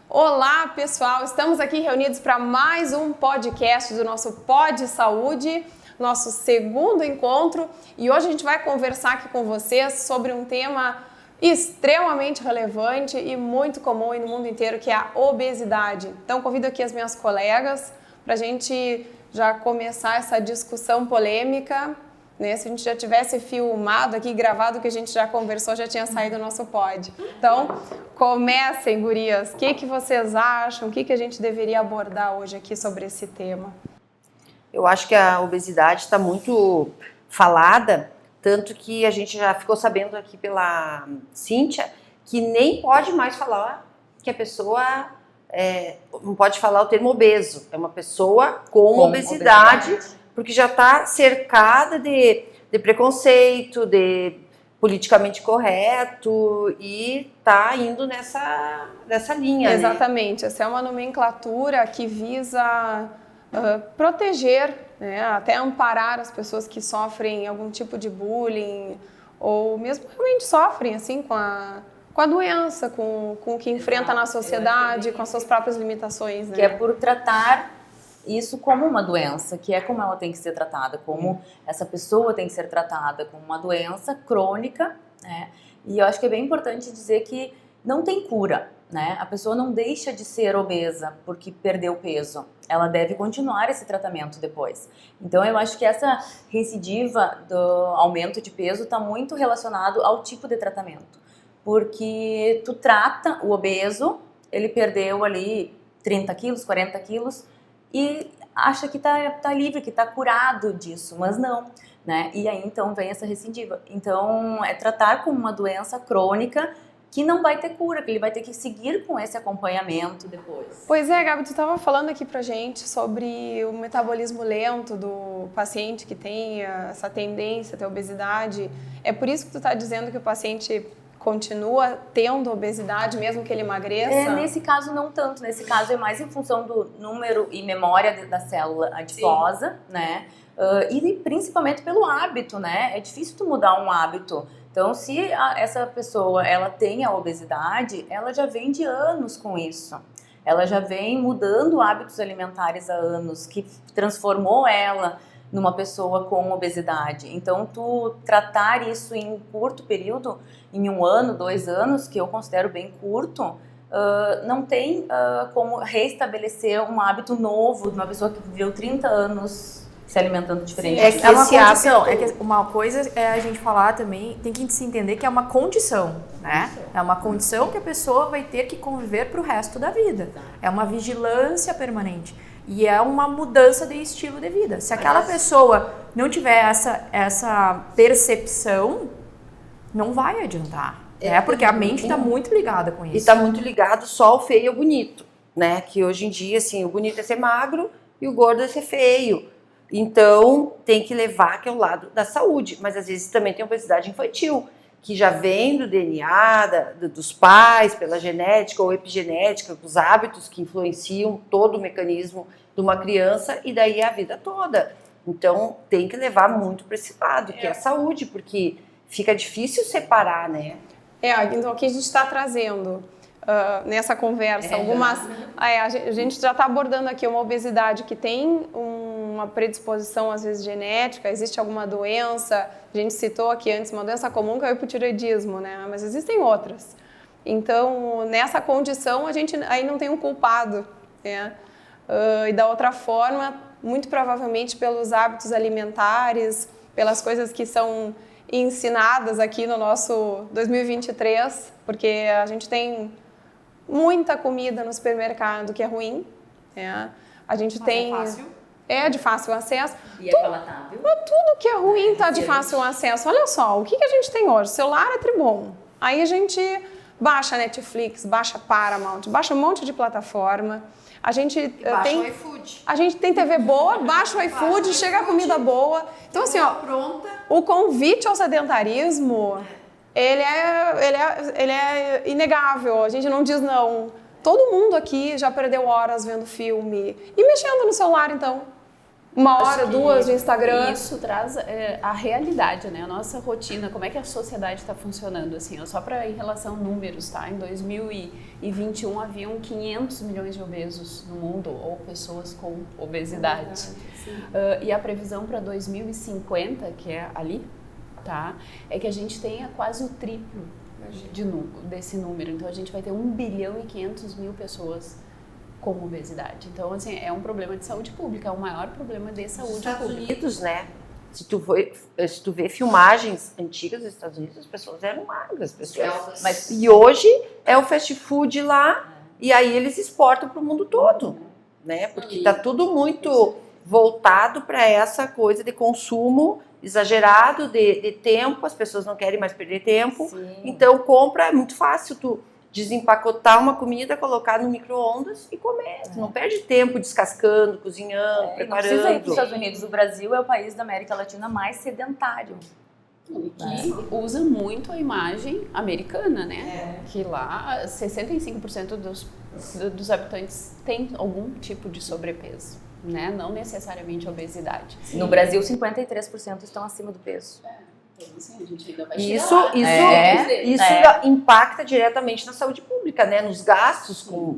Olá, pessoal! Estamos aqui reunidos para mais um podcast do nosso Pod Saúde, nosso segundo encontro, e hoje a gente vai conversar aqui com vocês sobre um tema extremamente relevante e muito comum no mundo inteiro, que é a obesidade. Então, convido aqui as minhas colegas para a gente já começar essa discussão polêmica. Se a gente já tivesse filmado aqui, gravado o que a gente já conversou, já tinha saído o nosso pod. Então, comecem, gurias. O que vocês acham? O que a gente deveria abordar hoje aqui sobre esse tema? Eu acho que a obesidade está muito falada, tanto que a gente já ficou sabendo aqui pela Cíntia que nem pode mais falar que a pessoa não pode falar o termo obeso. É uma pessoa com obesidade, porque já está cercada de preconceito, de politicamente correto e está indo nessa linha. Exatamente, essa é uma nomenclatura que visa proteger, até amparar as pessoas que sofrem algum tipo de bullying ou mesmo realmente sofrem assim, com a doença, com o que enfrenta na sociedade, com as suas próprias limitações. Que é por tratar isso como uma doença, que é como ela tem que ser tratada, como essa pessoa tem que ser tratada como uma doença crônica, né? E eu acho que é bem importante dizer que não tem cura, né? A pessoa não deixa de ser obesa porque perdeu peso, ela deve continuar esse tratamento depois. Então eu acho que essa recidiva do aumento de peso está muito relacionado ao tipo de tratamento, porque tu trata o obeso, ele perdeu ali 30 quilos, 40 quilos, e acha que tá livre, que tá curado disso, mas não, né? E aí então vem essa recidiva. Então é tratar como uma doença crônica que não vai ter cura, que ele vai ter que seguir com esse acompanhamento depois. Pois é, Gabi, tu estava falando aqui pra gente sobre o metabolismo lento do paciente que tem essa tendência a ter obesidade. É por isso que tu tá dizendo que o paciente continua tendo obesidade, mesmo que ele emagreça? Nesse caso, não tanto. Nesse caso, é mais em função do número e memória da célula adiposa, sim, né? E principalmente pelo hábito, né? É difícil tu mudar um hábito. Então, se essa pessoa ela tem a obesidade, ela já vem de anos com isso. Ela já vem mudando hábitos alimentares há anos, que transformou ela numa pessoa com obesidade. Então, tu tratar isso em um curto período, em 1 ano, 2 anos, que eu considero bem curto, não tem como restabelecer um hábito novo de uma pessoa que viveu 30 anos se alimentando diferente. É que é uma condição, é que uma coisa é a gente falar também, tem que se entender que é uma condição, né? É uma condição que a pessoa vai ter que conviver para o resto da vida. É uma vigilância permanente. E é uma mudança de estilo de vida. Se aquela pessoa não tiver essa percepção, não vai adiantar. Porque a mente está muito ligada com isso. E está muito ligado só ao feio e ao bonito, né? Que hoje em dia, assim, o bonito é ser magro e o gordo é ser feio. Então, tem que levar que é o lado da saúde. Mas às vezes também tem obesidade infantil, que já vem do DNA, dos pais, pela genética ou epigenética, os hábitos que influenciam todo o mecanismo de uma criança, e daí é a vida toda. Então, tem que levar muito para esse lado, que é a saúde, porque fica difícil separar, né? Então aqui a gente está trazendo nessa conversa algumas... a gente já está abordando aqui uma obesidade que tem uma predisposição, às vezes, genética, existe alguma doença, a gente citou aqui antes uma doença comum que é o hipotireoidismo, né? Mas existem outras. Então, nessa condição, a gente aí não tem um culpado, né? E da outra forma, muito provavelmente pelos hábitos alimentares, pelas coisas que são ensinadas aqui no nosso 2023, porque a gente tem muita comida no supermercado que é ruim, né? A gente tem... É fácil. É de fácil acesso. E é palatável. Tudo que é ruim está de fácil acesso. Olha só, o que a gente tem hoje? O celular é tribom. Aí a gente baixa Netflix, baixa Paramount, baixa um monte de plataforma. A gente tem o iFood. A gente tem TV boa, baixa o iFood, chega a comida boa. Então assim, o convite ao sedentarismo, ele é inegável. A gente não diz não. Todo mundo aqui já perdeu horas vendo filme e mexendo no celular, então. 1 hora, 2 de Instagram. Isso traz a realidade, né? A nossa rotina, como é que a sociedade está funcionando, assim, só para em relação a números, tá? Em 2021 haviam 500 milhões de obesos no mundo, ou pessoas com obesidade. E a previsão para 2050, que é ali, tá? É que a gente tenha quase o triplo desse número. Então a gente vai ter 1 bilhão e 500 mil pessoas com obesidade. Então, assim, é um problema de saúde pública, é o maior problema de saúde Nos Estados pública. Unidos, né? Se tu vê filmagens antigas dos Estados Unidos, as pessoas eram magras, pessoas. E hoje é o fast food lá, e aí eles exportam para o mundo todo, né? Porque tá tudo muito voltado para essa coisa de consumo exagerado de tempo, as pessoas não querem mais perder tempo. Sim. Então compra, é muito fácil tu desempacotar uma comida, colocar no micro-ondas e comer. Tu não perde tempo descascando, cozinhando, Não precisa ir para os preparando. Estados Unidos. O Brasil é o país da América Latina mais sedentário. Que usa muito a imagem americana, né? Que lá 65% dos habitantes têm algum tipo de sobrepeso, né? Não necessariamente obesidade. No Brasil, 53% estão acima do peso. Então, assim, a gente ainda vai Isso impacta diretamente na saúde pública, né? Nos gastos com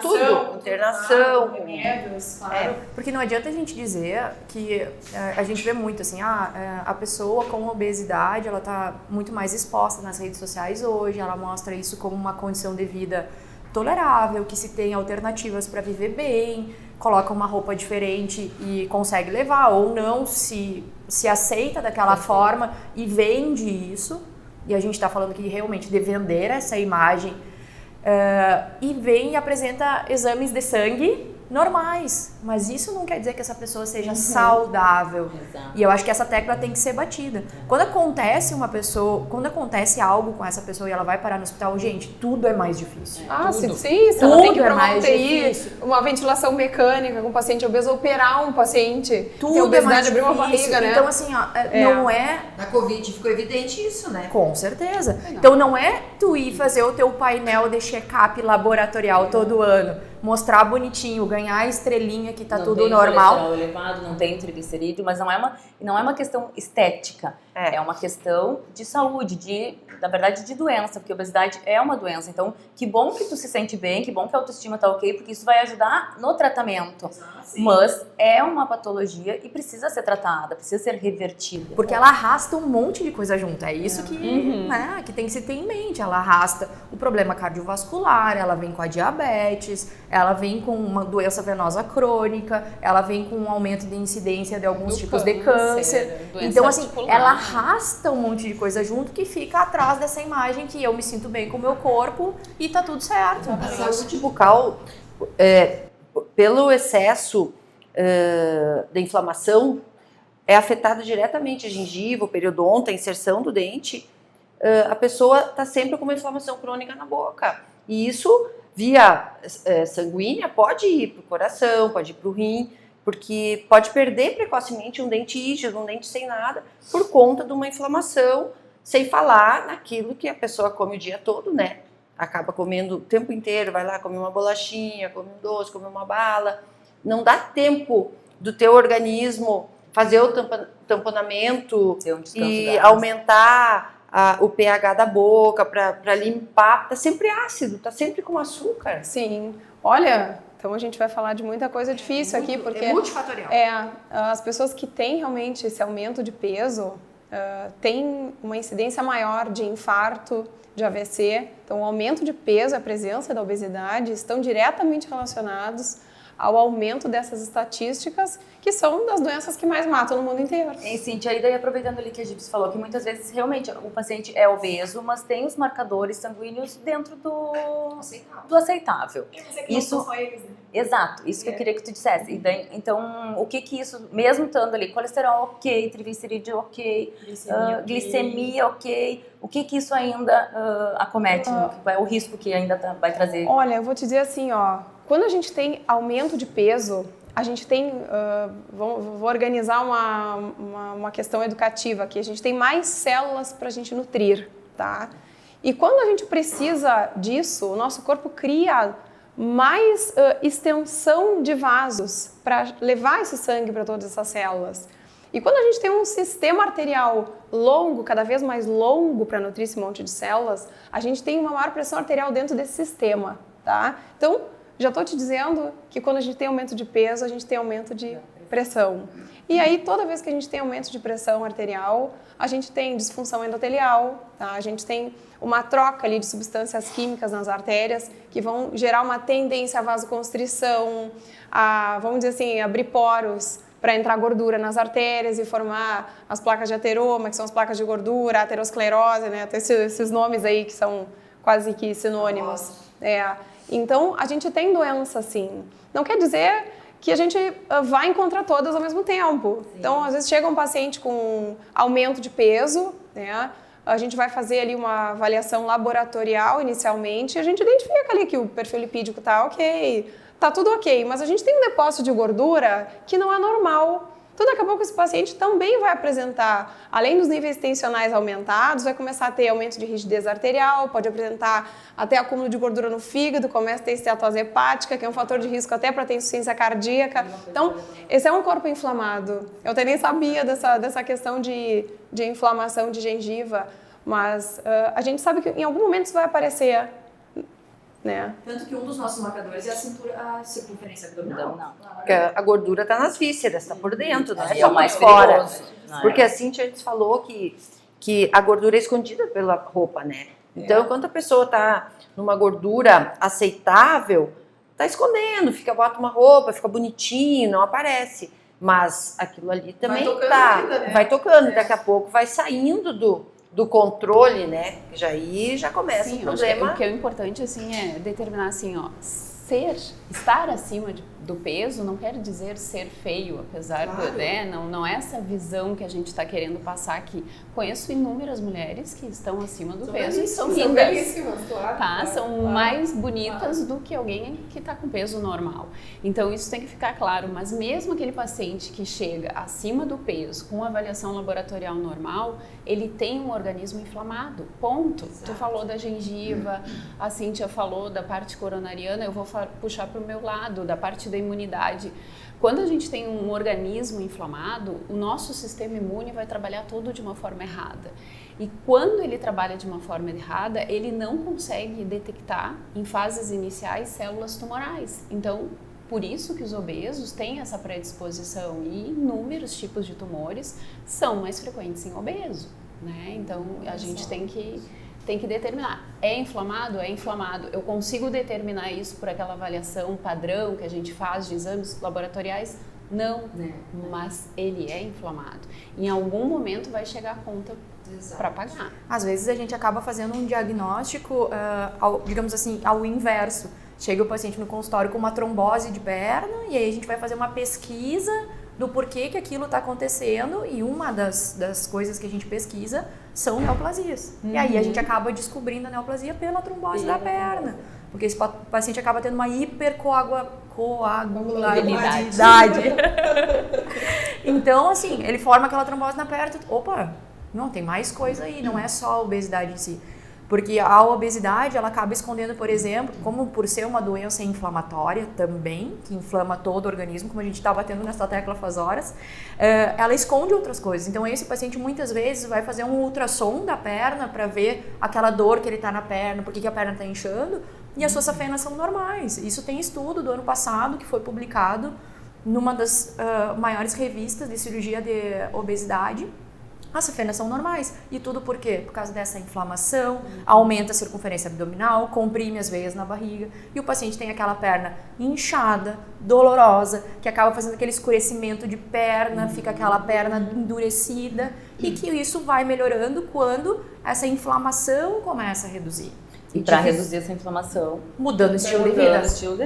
tudo. Internação. Remédios, claro. Porque não adianta a gente dizer que a gente vê muito assim, a pessoa com obesidade, ela tá muito mais exposta nas redes sociais hoje, ela mostra isso como uma condição de vida tolerável, que se tem alternativas para viver bem, coloca uma roupa diferente e consegue levar, ou não, se aceita daquela forma e vende isso, e a gente está falando aqui realmente de vender essa imagem, e vem e apresenta exames de sangue normais, mas isso não quer dizer que essa pessoa seja saudável. Exato. E eu acho que essa tecla tem que ser batida. Quando acontece algo com essa pessoa e ela vai parar no hospital, gente, tudo é mais difícil. Sim, se ela tem que ir Tudo é para uma mais UTI, difícil. uma ventilação mecânica com um paciente obeso, operar um paciente, tem Tudo é obesidade, mais abrir uma difícil. barriga, né? Então assim, não é... Na Covid ficou evidente isso, né? Com certeza. Então não é tu ir fazer o teu painel de check-up laboratorial todo ano, mostrar bonitinho, ganhar a estrelinha que tá Não tudo tem normal. colesterol elevado, não tem triglicerídeo, mas não é uma questão estética, é uma questão de saúde, na verdade de doença, porque a obesidade é uma doença. Então, que bom que tu se sente bem, que bom que a autoestima tá ok, porque isso vai ajudar no tratamento. Mas é uma patologia e precisa ser tratada, precisa ser revertida. Porque ela arrasta um monte de coisa junto. É isso que tem que se ter em mente. Ela arrasta o problema cardiovascular, ela vem com a diabetes, ela vem com uma doença venosa crônica, ela vem com um aumento de incidência de alguns tipos de câncer. Então, assim, ela arrasta um monte de coisa junto que fica atrás dessa imagem que eu me sinto bem com o meu corpo e tá tudo certo. A saúde bucal, pelo excesso da inflamação, é afetada diretamente a gengiva, o periodonto, a inserção do dente. A pessoa está sempre com uma inflamação crônica na boca. E isso, via sanguínea, pode ir para o coração, pode ir para o rim, porque pode perder precocemente um dente rígido, um dente sem nada, por conta de uma inflamação, sem falar naquilo que a pessoa come o dia todo, né? Acaba comendo o tempo inteiro, vai lá, come uma bolachinha, come um doce, come uma bala. Não dá tempo do teu organismo fazer o tamponamento e aumentar o pH da boca para limpar. Tá sempre ácido, tá sempre com açúcar. Sim. Olha, então a gente vai falar de muita coisa difícil aqui, porque é multifatorial. As pessoas que têm realmente esse aumento de peso têm uma incidência maior de infarto, de AVC. Então, o aumento de peso e a presença da obesidade estão diretamente relacionados ao aumento dessas estatísticas, que são das doenças que mais matam no mundo inteiro. E Cíntia, aí daí aproveitando ali que a Gipsy falou, que muitas vezes realmente o paciente é obeso, mas tem os marcadores sanguíneos dentro do aceitável. Isso, só eles, né? Exato, isso que eu queria que tu dissesse. E daí, então, o que isso, mesmo estando ali, colesterol ok, triglicerídeo ok, glicemia ok, o que isso ainda acomete? Qual é o risco que ainda vai trazer? Olha, eu vou te dizer assim, quando a gente tem aumento de peso, a gente tem, vou organizar uma questão educativa aqui, a gente tem mais células para a gente nutrir, tá? E quando a gente precisa disso, o nosso corpo cria mais extensão de vasos para levar esse sangue para todas essas células. E quando a gente tem um sistema arterial longo, cada vez mais longo para nutrir esse monte de células, a gente tem uma maior pressão arterial dentro desse sistema, tá? Então, já estou te dizendo que quando a gente tem aumento de peso, a gente tem aumento de pressão. E aí, toda vez que a gente tem aumento de pressão arterial, a gente tem disfunção endotelial, tá? A gente tem uma troca ali de substâncias químicas nas artérias que vão gerar uma tendência à vasoconstrição, a, vamos dizer assim, abrir poros para entrar gordura nas artérias e formar as placas de ateroma, que são as placas de gordura, a aterosclerose, né? Tem esses nomes aí que são quase que sinônimos. Então, a gente tem doença, sim. Não quer dizer que a gente vai encontrar todas ao mesmo tempo. Sim. Então, às vezes chega um paciente com aumento de peso, né? A gente vai fazer ali uma avaliação laboratorial inicialmente e a gente identifica ali que o perfil lipídico tá ok, tá tudo ok, mas a gente tem um depósito de gordura que não é normal. Então, daqui a pouco esse paciente também vai apresentar, além dos níveis tensionais aumentados, vai começar a ter aumento de rigidez arterial, pode apresentar até acúmulo de gordura no fígado, começa a ter esteatose hepática, que é um fator de risco até para ter insuficiência cardíaca. Então, esse é um corpo inflamado. Eu até nem sabia dessa questão de inflamação de gengiva, mas a gente sabe que em algum momento isso vai aparecer. Né? Tanto que um dos nossos marcadores é a circunferência abdominal. Porque a gordura está nas vísceras, está por dentro, não é É só o mais por fora. perigoso, né? Porque a Cíntia antes falou que a gordura é escondida pela roupa, né? Então, quando a pessoa está numa gordura aceitável, está escondendo, bota uma roupa, fica bonitinho, não aparece. Mas aquilo ali também vai tocando, daqui a pouco vai saindo do controle, né? Já começa o problema. O que é importante, assim, é determinar, assim, ó, estar acima do peso não quer dizer ser feio, apesar de, né, não é essa visão que a gente está querendo passar aqui. Conheço inúmeras mulheres que estão acima do peso e são lindas, tá? São mais bonitas do que alguém que está com peso normal. Então, isso tem que ficar claro, mas mesmo aquele paciente que chega acima do peso, com avaliação laboratorial normal, ele tem um organismo inflamado, ponto. Exato. Tu falou da gengiva, a Cíntia falou da parte coronariana, eu vou puxar para o meu lado, da parte da imunidade. Quando a gente tem um organismo inflamado, o nosso sistema imune vai trabalhar todo de uma forma errada. E quando ele trabalha de uma forma errada, ele não consegue detectar, em fases iniciais, células tumorais. Então, por isso que os obesos têm essa predisposição e inúmeros tipos de tumores são mais frequentes em obeso, né? Então, a gente tem que determinar. É inflamado? É inflamado. Eu consigo determinar isso por aquela avaliação padrão que a gente faz de exames laboratoriais? Não, mas ele é inflamado. Em algum momento vai chegar a conta para pagar. Às vezes a gente acaba fazendo um diagnóstico, digamos assim, ao inverso. Chega o paciente no consultório com uma trombose de perna e aí a gente vai fazer uma pesquisa do porquê que aquilo está acontecendo e uma das coisas que a gente pesquisa são neoplasias. E aí a gente acaba descobrindo a neoplasia pela trombose da perna, porque esse paciente acaba tendo uma hipercoagulabilidade. Então, assim, ele forma aquela trombose na perna, opa, não, tem mais coisa aí, não é só a obesidade em si. Porque a obesidade, ela acaba escondendo, por exemplo, como por ser uma doença inflamatória também, que inflama todo o organismo, como a gente está batendo nessa tecla faz horas, ela esconde outras coisas. Então, esse paciente muitas vezes vai fazer um ultrassom da perna para ver aquela dor que ele está na perna, por que a perna está inchando, e as suas safenas são normais. Isso tem estudo do ano passado que foi publicado numa das maiores revistas de cirurgia de obesidade. As safenas são normais. E tudo por quê? Por causa dessa inflamação, aumenta a circunferência abdominal, comprime as veias na barriga e o paciente tem aquela perna inchada, dolorosa, que acaba fazendo aquele escurecimento de perna, fica aquela perna endurecida e que isso vai melhorando quando essa inflamação começa a reduzir. E para reduzir essa inflamação, mudando o estilo de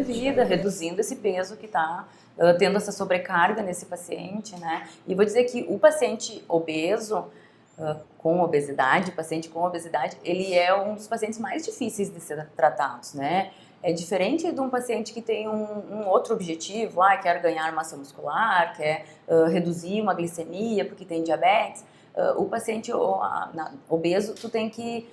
vida, reduzindo esse peso que está tendo essa sobrecarga nesse paciente, né? E vou dizer que o paciente obeso, com obesidade, ele é um dos pacientes mais difíceis de ser tratados, né? É diferente de um paciente que tem um outro objetivo, quer ganhar massa muscular, quer reduzir uma glicemia porque tem diabetes. O paciente obeso, tu tem que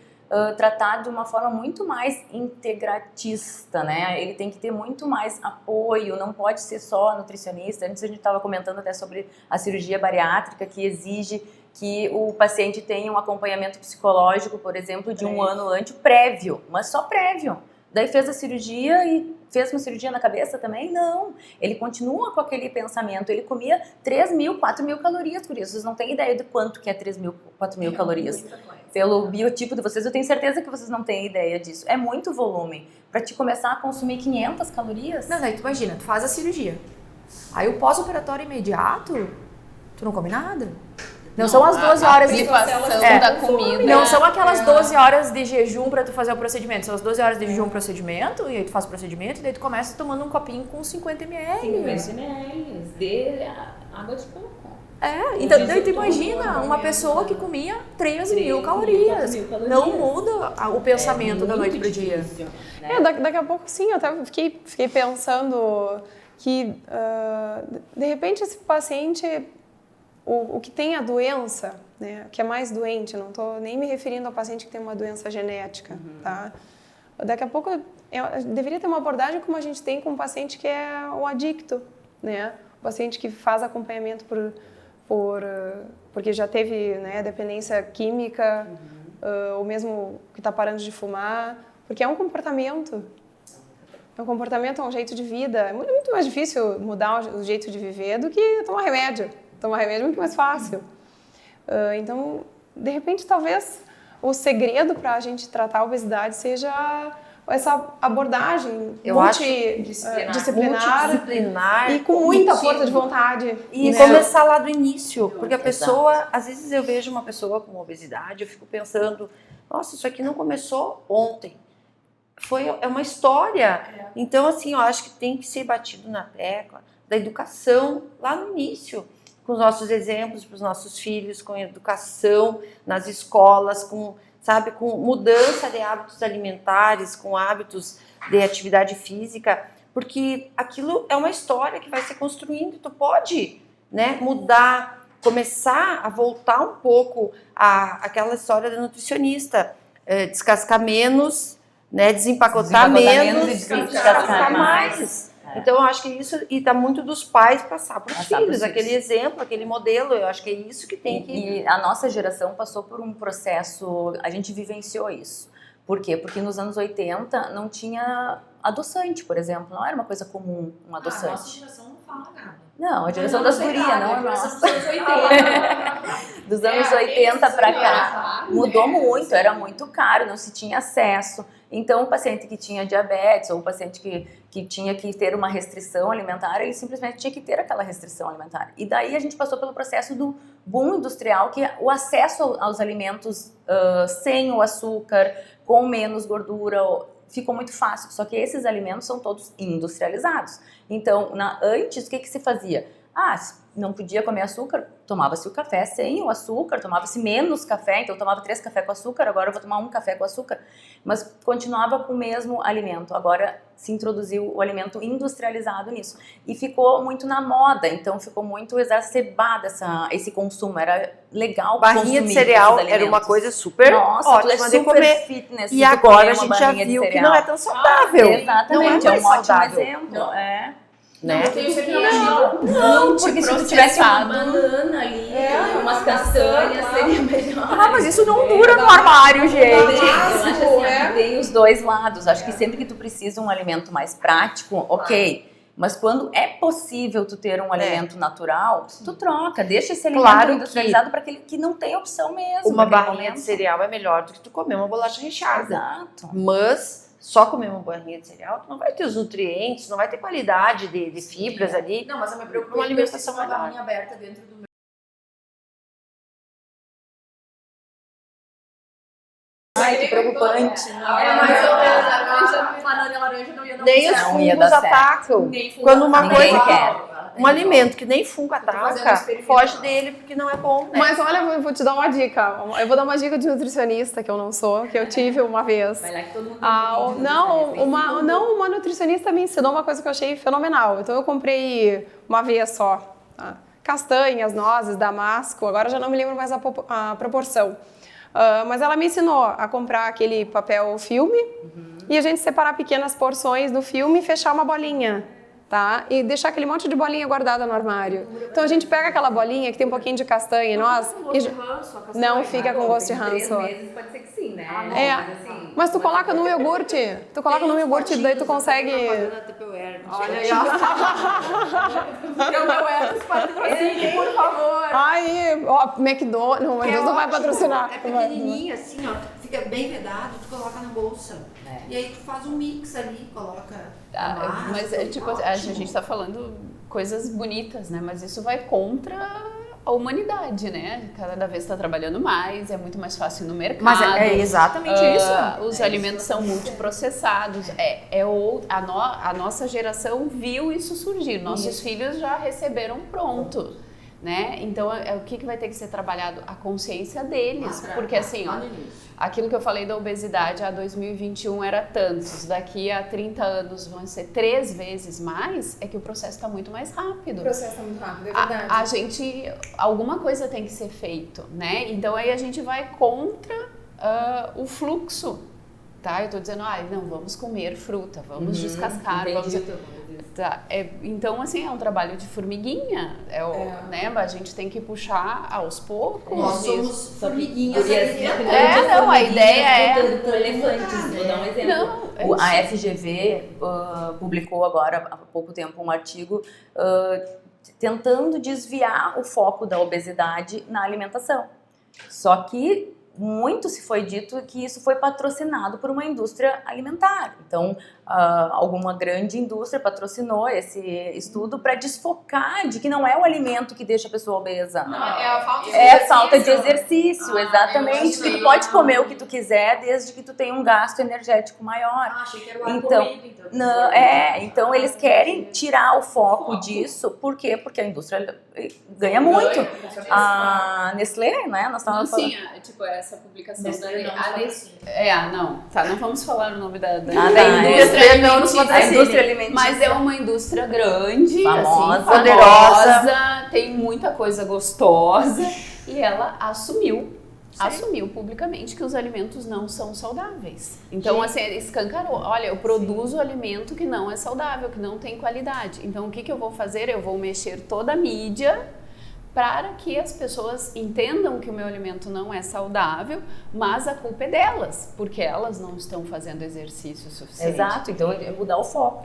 tratar de uma forma muito mais integratista, né? Ele tem que ter muito mais apoio, não pode ser só nutricionista. Antes a gente estava comentando até sobre a cirurgia bariátrica, que exige que o paciente tenha um acompanhamento psicológico, por exemplo, de um ano antes, prévio, mas só prévio. Daí fez a cirurgia e fez uma cirurgia na cabeça também? Não. Ele continua com aquele pensamento. Ele comia 3.000, 4.000 calorias por isso. Vocês não têm ideia de quanto que é 3.000, 4.000 calorias. Pelo biotipo de vocês, eu tenho certeza que vocês não têm ideia disso. É muito volume. Para te começar a consumir 500 calorias? Não, daí tu imagina, tu faz a cirurgia. Aí o pós-operatório imediato, tu não come nada. Não são as 12 horas de privação da comida. Não são aquelas 12 horas de jejum pra tu fazer o procedimento. São as 12 horas de jejum procedimento, e aí tu faz o procedimento, e daí tu começa tomando um copinho com 50 ml. 50 ml de água de coco. Então daí tu imagina uma pessoa que comia 3.000 calorias. Não muda o pensamento da noite pro dia. Daqui a pouco, sim, eu até fiquei pensando que, de repente, esse paciente... O que tem a doença, né, que é mais doente, não estou nem me referindo ao paciente que tem uma doença genética, tá? Daqui a pouco deveria ter uma abordagem como a gente tem com o paciente que é o adicto, né? O paciente que faz acompanhamento porque já teve, né, dependência química, ou mesmo que está parando de fumar, porque é um comportamento. É um comportamento, é um jeito de vida. É muito mais difícil mudar o jeito de viver do que tomar remédio. Tomar remédio é muito mais fácil. Então, de repente, talvez o segredo para a gente tratar a obesidade seja essa abordagem multidisciplinar e com muita força de vontade. E começar lá do início. Porque a pessoa, às vezes eu vejo uma pessoa com obesidade, eu fico pensando, nossa, isso aqui não começou ontem. É uma história. Então, assim, eu acho que tem que ser batido na tecla da educação lá no início. Com os nossos exemplos para os nossos filhos, com educação nas escolas, com mudança de hábitos alimentares, com hábitos de atividade física, porque aquilo é uma história que vai se construindo. Tu pode, né, mudar, começar a voltar um pouco àquela história da nutricionista, descascar menos, né, desempacotar menos e descascar mais. Então, eu acho que isso, e tá muito dos pais passar para os filhos, aquele exemplo, aquele modelo, eu acho que é isso que tem que... E a nossa geração passou por um processo, a gente vivenciou isso. Por quê? Porque nos anos 80 não tinha adoçante, por exemplo, não era uma coisa comum um adoçante. A nossa geração não fala nada. Não, a geração das gurias, não a nossa. Dos anos 80 para cá, mudou muito, era muito caro, não se tinha acesso. Então, o paciente que tinha diabetes ou o paciente que tinha que ter uma restrição alimentar, ele simplesmente tinha que ter aquela restrição alimentar. E daí a gente passou pelo processo do boom industrial, que é o acesso aos alimentos sem o açúcar, com menos gordura, ficou muito fácil. Só que esses alimentos são todos industrializados. Então, antes, o que se fazia? Não podia comer açúcar, tomava-se o café sem o açúcar, tomava-se menos café, então eu tomava 3 cafés com açúcar, agora eu vou tomar 1 café com açúcar, mas continuava com o mesmo alimento. Agora se introduziu o alimento industrializado nisso e ficou muito na moda, então ficou muito exacerbado esse consumo, era legal barrinha de cereal era uma coisa super ótima de comer, fitness, e agora a gente já viu que não é tão saudável. Exatamente, não é um ótimo saudável. exemplo. Né? Não, porque se tu tivesse uma banana ali, umas castanhas, seria melhor. Mas isso não dura no armário, gente. Eu acho assim, tem os dois lados. Acho que sempre que tu precisa um alimento mais prático, ok. Mas quando é possível tu ter um alimento natural, tu troca. Deixa esse alimento industrializado para aquele que não tem opção mesmo. Uma barrinha de cereal é melhor do que tu comer uma bolacha recheada. Exato. Mas só comer uma barrinha de cereal, tu não vai ter os nutrientes, não vai ter qualidade de fibras ali. Não, mas a minha preocupação uma alimentação uma melhor. barrinha aberta dentro do meu... Ai, que preocupante. Laranja não ia dar Nem os Não ia fungos dar certo. atacam. Nem fungo Quando uma Ninguém coisa quer. Um alimento que nem fungo fazendo ataca, experimento. foge dele porque não é bom. Mas olha, eu vou te dar uma dica. Eu vou dar uma dica de nutricionista, que eu não sou, que eu tive uma vez. Vai lá que todo mundo tem Uma nutricionista me ensinou uma coisa que eu achei fenomenal. Então eu comprei uma vez só, tá? Castanhas, nozes, damasco, agora eu já não me lembro mais a proporção. Mas ela me ensinou a comprar aquele papel filme e a gente separar pequenas porções do filme e fechar uma bolinha. Tá? E deixar aquele monte de bolinha guardada no armário. Então a gente pega aquela bolinha que tem um pouquinho de castanha em nós e não fica com gosto de ranço. 3 meses pode ser que sim, né? Mas tu coloca no iogurte. Tu coloca no iogurte e daí tu consegue. Olha aí, ó. Meu Hermes patrocínio, por favor. Aí, ó, McDonald's. Não, mas Deus não vai patrocinar. É pequenininho assim, ó. Fica bem vedado, tu coloca na bolsa. E aí tu faz um mix ali, coloca. Mas tipo, a gente tá falando coisas bonitas, né? Mas isso vai contra a humanidade, né? Cada vez está trabalhando mais, é muito mais fácil no mercado. Mas é exatamente isso. Os alimentos são multiprocessados. A nossa geração viu isso surgir. Nossos filhos já receberam pronto. Né? Então, o que vai ter que ser trabalhado? A consciência deles. Porque assim, ó, aquilo que eu falei da obesidade, a 2021 era tantos, daqui a 30 anos vão ser 3 vezes mais, é que o processo está muito mais rápido. O processo está muito rápido, é verdade. Alguma coisa tem que ser feito, né? Então, aí a gente vai contra o fluxo, tá? Eu tô dizendo, não, vamos comer fruta, vamos descascar, Tá. Então, assim, é um trabalho de formiguinha, né? A gente tem que puxar aos poucos. Nós somos formiguinhas. A ideia é... Com elefantes, vou dar um exemplo. A FGV publicou agora, há pouco tempo, um artigo tentando desviar o foco da obesidade na alimentação. Só que muito se foi dito que isso foi patrocinado por uma indústria alimentar. Então, alguma grande indústria patrocinou esse estudo para desfocar de que não é o alimento que deixa a pessoa obesa. Não, é a falta de exercício. É falta de exercício, exatamente. Que tu pode comer o que tu quiser, desde que tu tenha um gasto energético maior. Achei que era o então. Não, então eles querem tirar o foco disso. Por quê? Porque a indústria ganha muito. A Nestlé, né? Nós estávamos falando. Sim, tipo, essa publicação não vamos falar o nome da indústria alimentícia. Mas é uma indústria grande, famosa, poderosa, tem muita coisa gostosa e ela assumiu publicamente que os alimentos não são saudáveis. Então, assim, escancarou. Olha, eu produzo alimento que não é saudável, que não tem qualidade. Então, o que eu vou fazer? Eu vou mexer toda a mídia para que as pessoas entendam que o meu alimento não é saudável, mas a culpa é delas, porque elas não estão fazendo exercício suficiente. Exato, então é mudar o foco.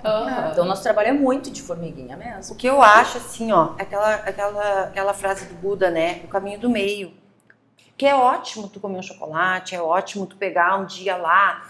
Então nosso trabalho é muito de formiguinha mesmo. O que eu acho, assim, ó, aquela frase do Buda, né, o caminho do meio. Que é ótimo tu comer um chocolate, é ótimo tu pegar um dia lá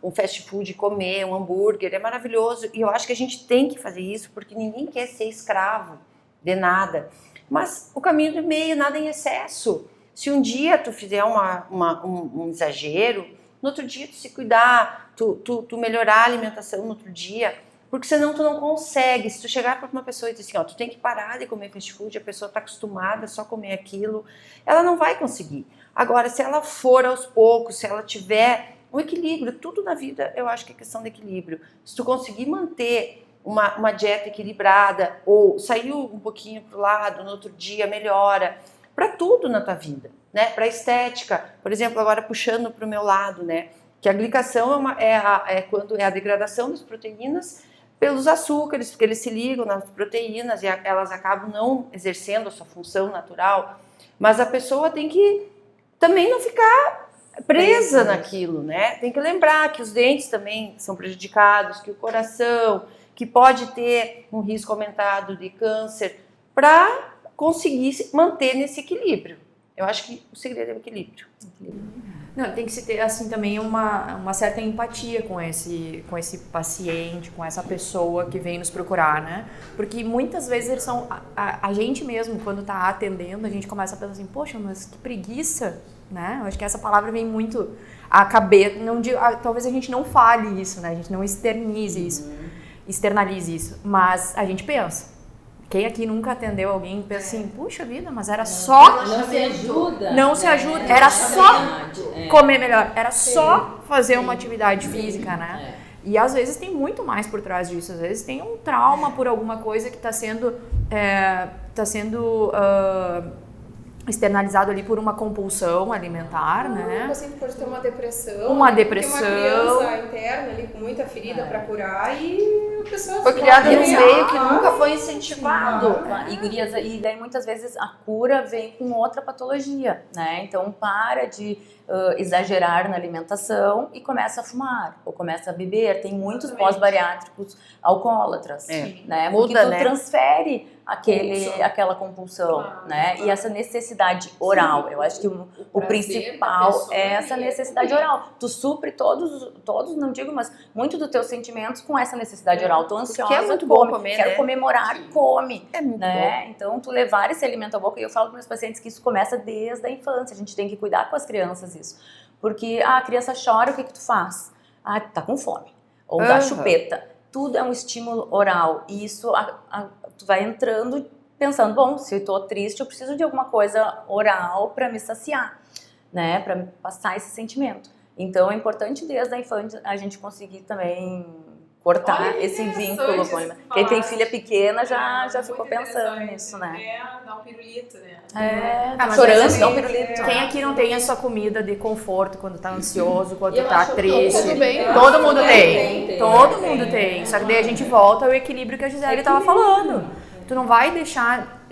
um fast food e comer um hambúrguer, é maravilhoso. E eu acho que a gente tem que fazer isso, porque ninguém quer ser escravo de nada, mas o caminho do meio, nada em excesso. Se um dia tu fizer um exagero, no outro dia tu se cuidar, tu melhorar a alimentação no outro dia, porque senão tu não consegue. Se tu chegar para uma pessoa e dizer assim, ó, tu tem que parar de comer fast food, a pessoa está acostumada a só comer aquilo, ela não vai conseguir. Agora, se ela for aos poucos, se ela tiver um equilíbrio, tudo na vida eu acho que é questão de equilíbrio. Se tu conseguir manter uma dieta equilibrada, ou saiu um pouquinho para o lado, no outro dia melhora, para tudo na tua vida, né? Para estética, por exemplo, agora puxando para o meu lado, né? Que a glicação quando é a degradação das proteínas pelos açúcares, porque eles se ligam nas proteínas e elas acabam não exercendo a sua função natural, mas a pessoa tem que também não ficar presa naquilo, né? Tem que lembrar que os dentes também são prejudicados, que o coração, que pode ter um risco aumentado de câncer, para conseguir se manter nesse equilíbrio. Eu acho que o segredo é o equilíbrio. Não, tem que se ter assim também uma certa empatia com esse paciente, com essa pessoa que vem nos procurar, né? Porque muitas vezes eles são a gente mesmo, quando tá atendendo, a gente começa a pensar assim, poxa, mas que preguiça, né? Eu acho que essa palavra vem muito à cabeça, talvez a gente não fale isso, né? A gente não externalize isso, mas a gente pensa. Quem aqui nunca atendeu alguém e pensa assim, puxa vida, mas era só... Não se ajuda. Era só comer melhor. Era só fazer uma atividade física, né? E às vezes tem muito mais por trás disso. Às vezes tem um trauma por alguma coisa que está sendo externalizado ali por uma compulsão alimentar, né? O paciente pode ter uma depressão. Uma Tem depressão. uma criança interna ali com muita ferida para curar e a pessoa Foi criada num pode meio que criar. nunca foi incentivado. E gurias, e daí muitas vezes a cura vem com outra patologia, né? Então para de exagerar na alimentação e começa a fumar ou começa a beber. Tem muitos pós-bariátricos alcoólatras, né? Porque Muda, tu né? transfere aquela compulsão, né? E essa necessidade oral, eu acho que o principal é essa necessidade oral. Tu supre todos, não digo, mas muito dos teus sentimentos com essa necessidade oral. Tô ansiosa, é muito bom come. comer, Quero né? comemorar, come. É muito Né? Então, tu levar esse alimento à boca, e eu falo para meus pacientes que isso começa desde a infância, a gente tem que cuidar com as crianças isso. Porque a criança chora, o que tu faz? Tá com fome. Ou dá chupeta. Tudo é um estímulo oral. E isso, tu vai entrando pensando, bom, se eu tô triste, eu preciso de alguma coisa oral para me saciar, né? Para passar esse sentimento. Então, é importante desde a infância a gente conseguir também cortar esse vínculo com ele. Quem tem filha pequena já ficou pensando nisso, né? Dar um pirulito, né? mas Chorando, assim, dá um pirulito. Quem aqui não tem a sua comida de conforto quando tá ansioso, quando Eu tá acho que triste? tudo bem. Todo mundo Tem. tem. Todo mundo tem. Só que daí a gente volta ao equilíbrio que a Gisele tava falando. Tu não vai deixar...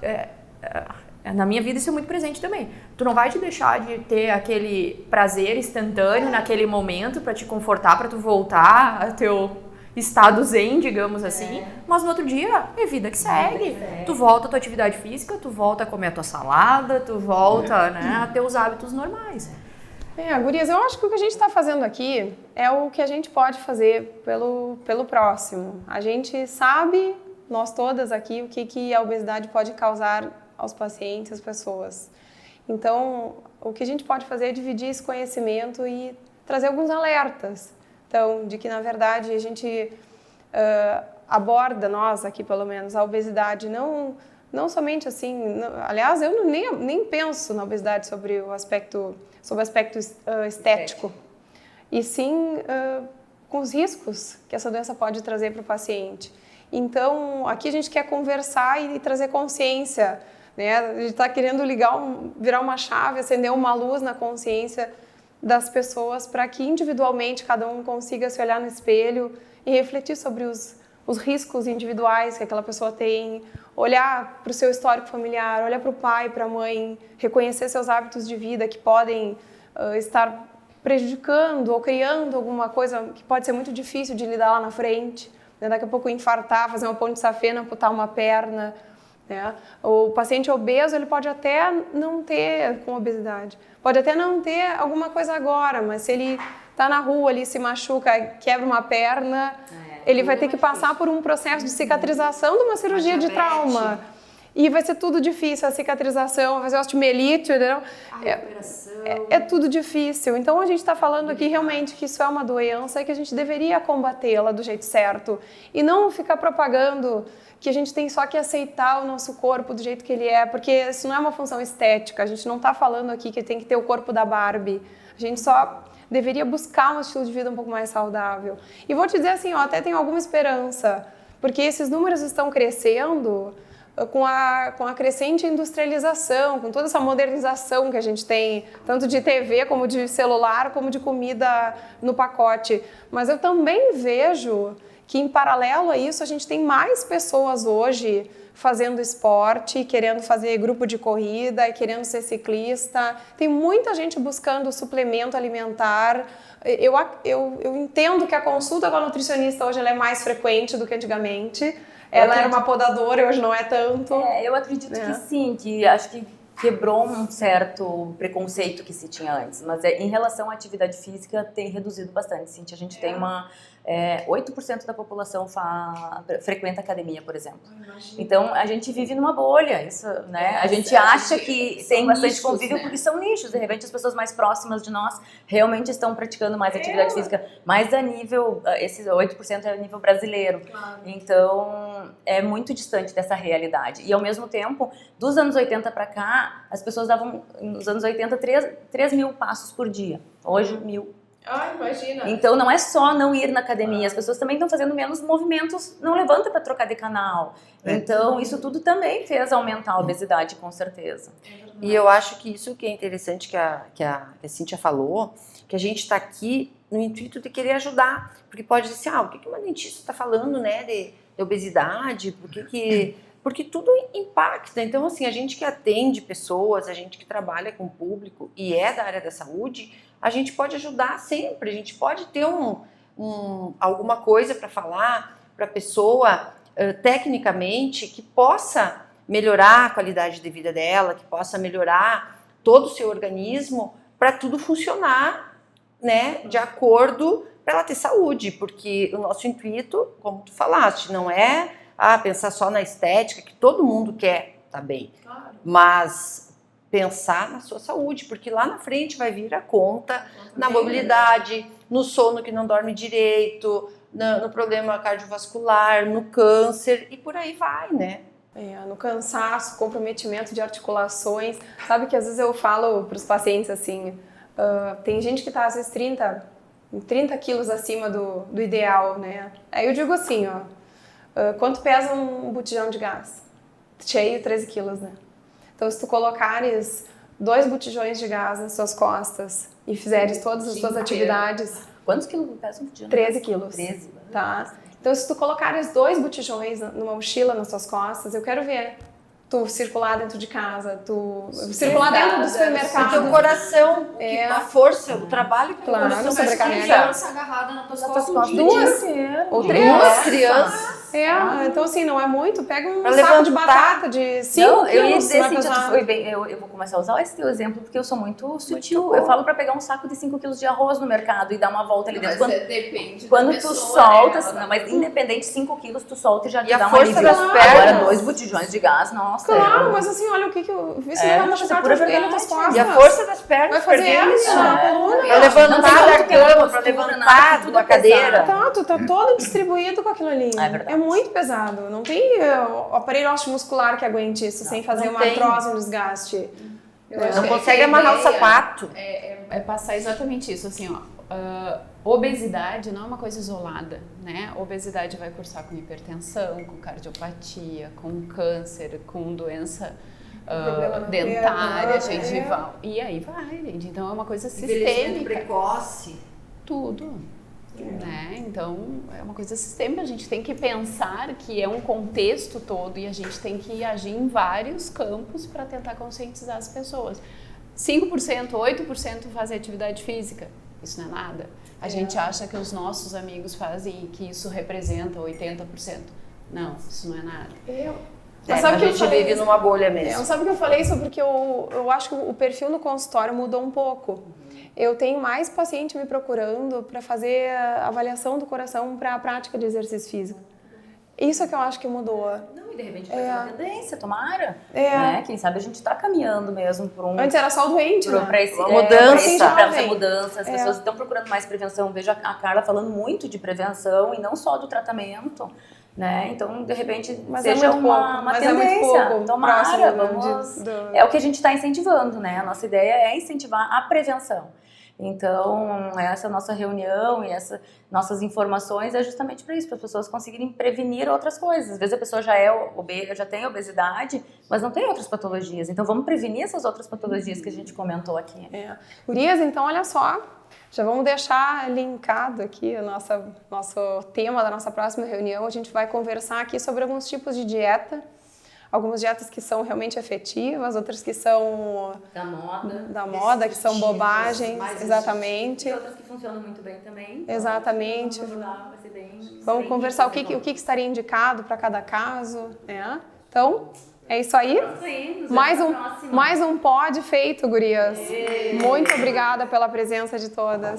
na minha vida isso é muito presente também. Tu não vai te deixar de ter aquele prazer instantâneo naquele momento pra te confortar, pra tu voltar ao teu estado zen, digamos assim, mas no outro dia é vida que segue. Tu volta à tua atividade física, tu volta a comer a tua salada, tu volta, né, a ter os hábitos normais. Gurias, eu acho que o que a gente está fazendo aqui é o que a gente pode fazer pelo próximo. A gente sabe, nós todas aqui, o que a obesidade pode causar aos pacientes, às pessoas. Então, o que a gente pode fazer é dividir esse conhecimento e trazer alguns alertas. Então, de que, na verdade, a gente aborda, nós aqui pelo menos, a obesidade não somente assim... aliás, eu nem penso na obesidade sobre o aspecto estético. E sim com os riscos que essa doença pode trazer para o paciente. Então, aqui a gente quer conversar e trazer consciência, né? A gente está querendo virar uma chave, acender uma luz na consciência das pessoas para que individualmente cada um consiga se olhar no espelho e refletir sobre os riscos individuais que aquela pessoa tem, olhar para o seu histórico familiar, olhar para o pai, para a mãe, reconhecer seus hábitos de vida que podem estar prejudicando ou criando alguma coisa que pode ser muito difícil de lidar lá na frente, né? Daqui a pouco infartar, fazer uma ponte de safena, amputar uma perna, né? O paciente obeso, ele pode até não ter, com obesidade, pode até não ter alguma coisa agora, mas se ele está na rua, ele se machuca, quebra uma perna, ele vai ter que passar por um processo de cicatrização de uma cirurgia de trauma. E vai ser tudo difícil, a cicatrização, vai ser osteomielite, entendeu? É tudo difícil. Então a gente está falando aqui realmente que isso é uma doença e que a gente deveria combatê-la do jeito certo. E não ficar propagando que a gente tem só que aceitar o nosso corpo do jeito que ele é, porque isso não é uma função estética. A gente não está falando aqui que tem que ter o corpo da Barbie. A gente só deveria buscar um estilo de vida um pouco mais saudável. E vou te dizer assim, eu até tenho alguma esperança, porque esses números estão crescendo com a crescente industrialização, com toda essa modernização que a gente tem, tanto de TV, como de celular, como de comida no pacote. Mas eu também vejo que, em paralelo a isso, a gente tem mais pessoas hoje fazendo esporte, querendo fazer grupo de corrida, querendo ser ciclista. Tem muita gente buscando suplemento alimentar. Eu entendo que a consulta com a nutricionista hoje ela é mais frequente do que antigamente. Ela era uma podadora, hoje não é tanto. Eu acredito que sim, que acho que quebrou um certo preconceito que se tinha antes. Mas em relação à atividade física, tem reduzido bastante. Sim, a gente tem 8% da população frequenta academia, por exemplo. Então, a gente vive numa bolha. Isso, né? A gente acha que tem bastante convívio porque são nichos. De repente, as pessoas mais próximas de nós realmente estão praticando mais atividade física. Mas a nível, esses 8% é a nível brasileiro. Claro. Então, é muito distante dessa realidade. E, ao mesmo tempo, dos anos 80 para cá, as pessoas davam, nos anos 80, 3 mil passos por dia. Hoje, 1.000. Ah, imagina. Então não é só não ir na academia, as pessoas também estão fazendo menos movimentos, não levanta para trocar de canal. Então isso tudo também fez aumentar a obesidade, com certeza. E eu acho que isso que é interessante que a Cíntia falou, que a gente está aqui no intuito de querer ajudar, porque pode dizer assim, o que uma dentista está falando, né, de obesidade, porque tudo impacta. Então, assim, a gente que atende pessoas, a gente que trabalha com o público e é da área da saúde, a gente pode ajudar sempre, a gente pode ter alguma coisa para falar para a pessoa, tecnicamente, que possa melhorar a qualidade de vida dela, que possa melhorar todo o seu organismo para tudo funcionar, né, de acordo para ela ter saúde, porque o nosso intuito, como tu falaste, não é pensar só na estética, que todo mundo quer tá bem, mas pensar na sua saúde, porque lá na frente vai vir a conta na mobilidade, no sono que não dorme direito, no problema cardiovascular, no câncer e por aí vai, né? No cansaço, comprometimento de articulações. Sabe que às vezes eu falo para os pacientes assim, tem gente que está às vezes 30 quilos acima do ideal, né? Aí eu digo assim, quanto pesa um botijão de gás? Cheio, 13 quilos, né? Então se tu colocares 2 botijões de gás nas suas costas e fizeres todas as tuas atividades... Quantos quilos pesa um botijão? 13 quilos. 13. Tá? Então se tu colocares 2 botijões numa mochila nas suas costas, eu quero ver tu circular dentro de casa, tu circular dentro do supermercado. Porque o coração, a força, o trabalho que o coração sobrecarrega. Criança agarrada nas tuas costas. 2 ou 3. Duas crianças. Então assim, não é muito. Pega um Pra saco de levantar. batata de 5 Não, quilos. eu ia dizer, vai Cíntia, pesar. tu foi bem, eu vou começar a usar esse teu exemplo porque eu sou muito sutil. Eu falo pra pegar um saco de 5 quilos de arroz no mercado e dar uma volta ali dentro. Depende Quando da tu pessoa, solta, né? não, mas independente, 5 quilos tu solta e já te E a dá uma força alívio. das pernas. Agora 2 botijões de gás, nossa. Claro, mas assim, olha o que eu... Isso não vai mas machucar é pura tua joelho, tuas verdade. costas. E a força das pernas Vai fazer perder isso na coluna. Pra Não tem levantar da como ter uma cama, pra postura, nada, levantar tudo da é pesado. cadeira. Tá, tu tá todo distribuído com aquilo ali. É verdade. É muito pesado. Não tem o aparelho osteomuscular que aguente isso sem fazer não uma tem. artrose, um desgaste. Não consegue amarrar o sapato. É passar exatamente isso, assim, obesidade não é uma coisa isolada, né? Obesidade vai cursar com hipertensão, com cardiopatia, com câncer, com doença dentária, gengival, e aí vai, gente. Então é uma coisa sistêmica. Precoce. Tudo. Né? Então é uma coisa sistêmica, a gente tem que pensar que é um contexto todo e a gente tem que agir em vários campos para tentar conscientizar as pessoas. 5%, 8% fazem atividade física, isso não é nada. A gente acha que os nossos amigos fazem e que isso representa 80%. Não, isso não é nada. Mas sabe a que eu gente falei vive numa bolha mesmo. Sabe o que eu falei isso? Porque eu acho que o perfil no consultório mudou um pouco. Eu tenho mais paciente me procurando para fazer a avaliação do coração para a prática de exercício físico. Isso é que eu acho que mudou. Não, e de repente vai ter uma tendência, tomara. É. Né? Quem sabe a gente tá caminhando mesmo por um... Antes era só o doente, né? Pra esse, Uma mudança. Pra essa Jovem. mudança. As pessoas estão procurando mais prevenção. Vejo a Carla falando muito de prevenção e não só do tratamento. Né? Então, de repente, Mas seja é muito uma pouco, mas tendência. é muito pouco Tomara, próximo vamos... É o que a gente está incentivando, né? A nossa ideia é incentivar a prevenção. Então, essa nossa reunião e essas nossas informações é justamente para isso, para as pessoas conseguirem prevenir outras coisas. Às vezes a pessoa já tem obesidade, mas não tem outras patologias. Então, vamos prevenir essas outras patologias que a gente comentou aqui. Gurias, então, olha só, já vamos deixar linkado aqui o nosso tema da nossa próxima reunião. A gente vai conversar aqui sobre alguns tipos de dieta. Algumas dietas que são realmente efetivas, outras que são da moda, que são bobagens, exatamente. E outras que funcionam muito bem também. Exatamente. Vamos conversar o que estaria indicado para cada caso, né? Então, é isso aí. Mais um pod feito, gurias. Muito obrigada pela presença de todas.